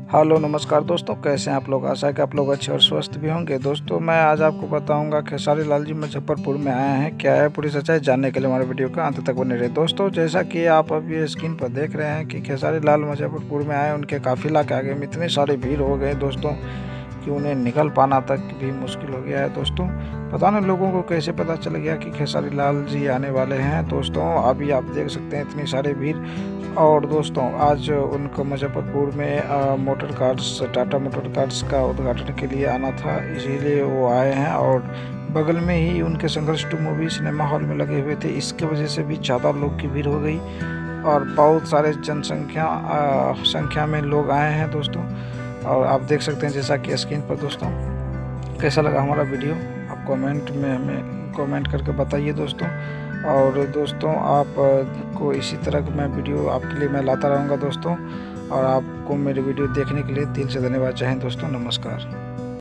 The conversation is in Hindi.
हेलो नमस्कार दोस्तों, कैसे हैं आप लोग। आशा है कि आप लोग अच्छे और स्वस्थ भी होंगे। दोस्तों मैं आज आपको बताऊंगा खेसारी लाल जी मुजफ्फरपुर में आए हैं, क्या है पूरी सच्चाई जानने के लिए हमारे वीडियो का अंत तक बने रहे। दोस्तों जैसा कि आप अभी स्क्रीन पर देख रहे हैं कि खेसारी लाल मुजफ्फरपुर में आए, उनके काफिला के आगे में इतनी सारी भीड़ हो गई दोस्तों कि उन्हें निकल पाना तक भी मुश्किल हो गया है। दोस्तों पता नहीं लोगों को कैसे पता चल गया कि खेसारी लाल जी आने वाले हैं। दोस्तों अभी आप देख सकते हैं इतनी सारी भीड़। और दोस्तों आज उनको मुजफ्फरपुर में motor cars, Tata motor cars का उद्घाटन के लिए आना था, इसीलिए वो आए हैं। और बगल में ही उनके संघर्ष 2 मूवी सिनेमा हॉल में लगे हुए थे, इसके वजह से भी ज़्यादा लोग की भीड़ हो गई और बहुत सारे संख्या में लोग आए हैं दोस्तों। और आप देख सकते हैं जैसा कि स्क्रीन पर। दोस्तों कैसा लगा हमारा वीडियो आप कमेंट में हमें कमेंट करके बताइए दोस्तों। और दोस्तों आप को इसी तरह मैं वीडियो आपके लिए मैं लाता रहूँगा दोस्तों। और आपको मेरे वीडियो देखने के लिए दिल से धन्यवाद। जय हिंद दोस्तों, नमस्कार।